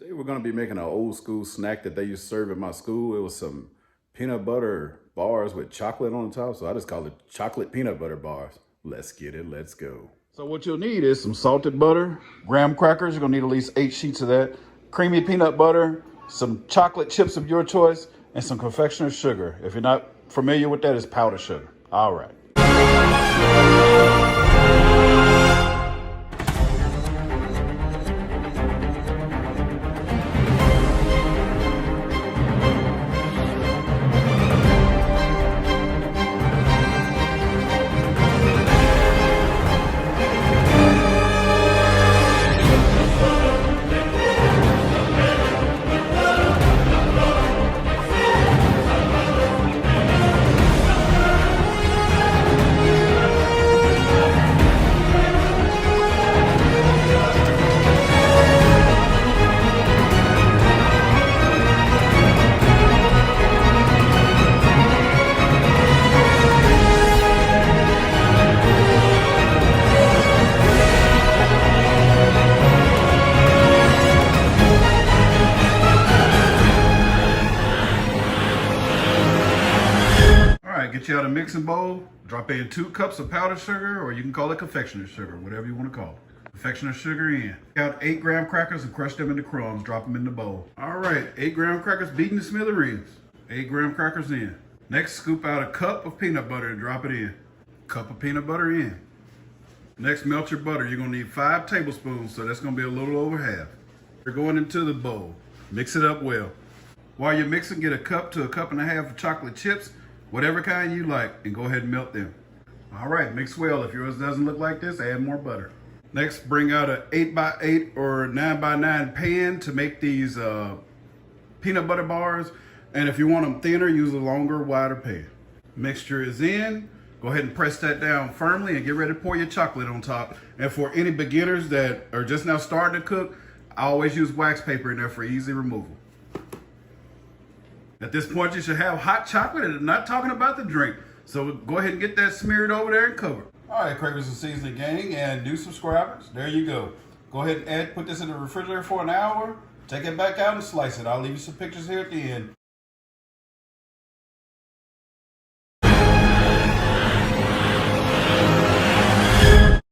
Today we're gonna be making an old school snack that they used to serve at my school. It was some peanut butter bars with chocolate on the top, so I just call it chocolate peanut butter bars. Let's get it, let's go. So what you'll need is some salted butter, graham crackers, you're gonna need at least 8 sheets of that, creamy peanut butter, some chocolate chips of your choice, and some confectioner's sugar. If you're not familiar with that, it's powdered sugar. All right. Get you out a mixing bowl, drop in 2 cups of powdered sugar, or you can call it confectioner's sugar, whatever you want to call it. Confectioner's sugar in. Out 8 graham crackers and crush them into crumbs, drop them in the bowl. All right, 8 graham crackers beaten to smithereens. 8 graham crackers in. Next, scoop out a cup of peanut butter and drop it in. Cup of peanut butter in. Next, melt your butter. You're gonna need 5 tablespoons, so that's gonna be a little over half. You're going into the bowl. Mix it up well. While you're mixing, get a cup to a cup and a half of chocolate chips, whatever kind you like, and go ahead and melt them. All right, mix well. If yours doesn't look like this, add more butter. Next, bring out an 8x8 or 9x9 pan to make these peanut butter bars. And if you want them thinner, use a longer, wider pan. Mixture is in. Go ahead and press that down firmly and get ready to pour your chocolate on top. And for any beginners that are just now starting to cook, I always use wax paper in there for easy removal. At this point, you should have hot chocolate, and I'm not talking about the drink. So go ahead and get that smeared over there and covered. All right, Cravers and Seasoning gang and new subscribers, there you go. Go ahead and put this in the refrigerator for an hour, take it back out and slice it. I'll leave you some pictures here at the end.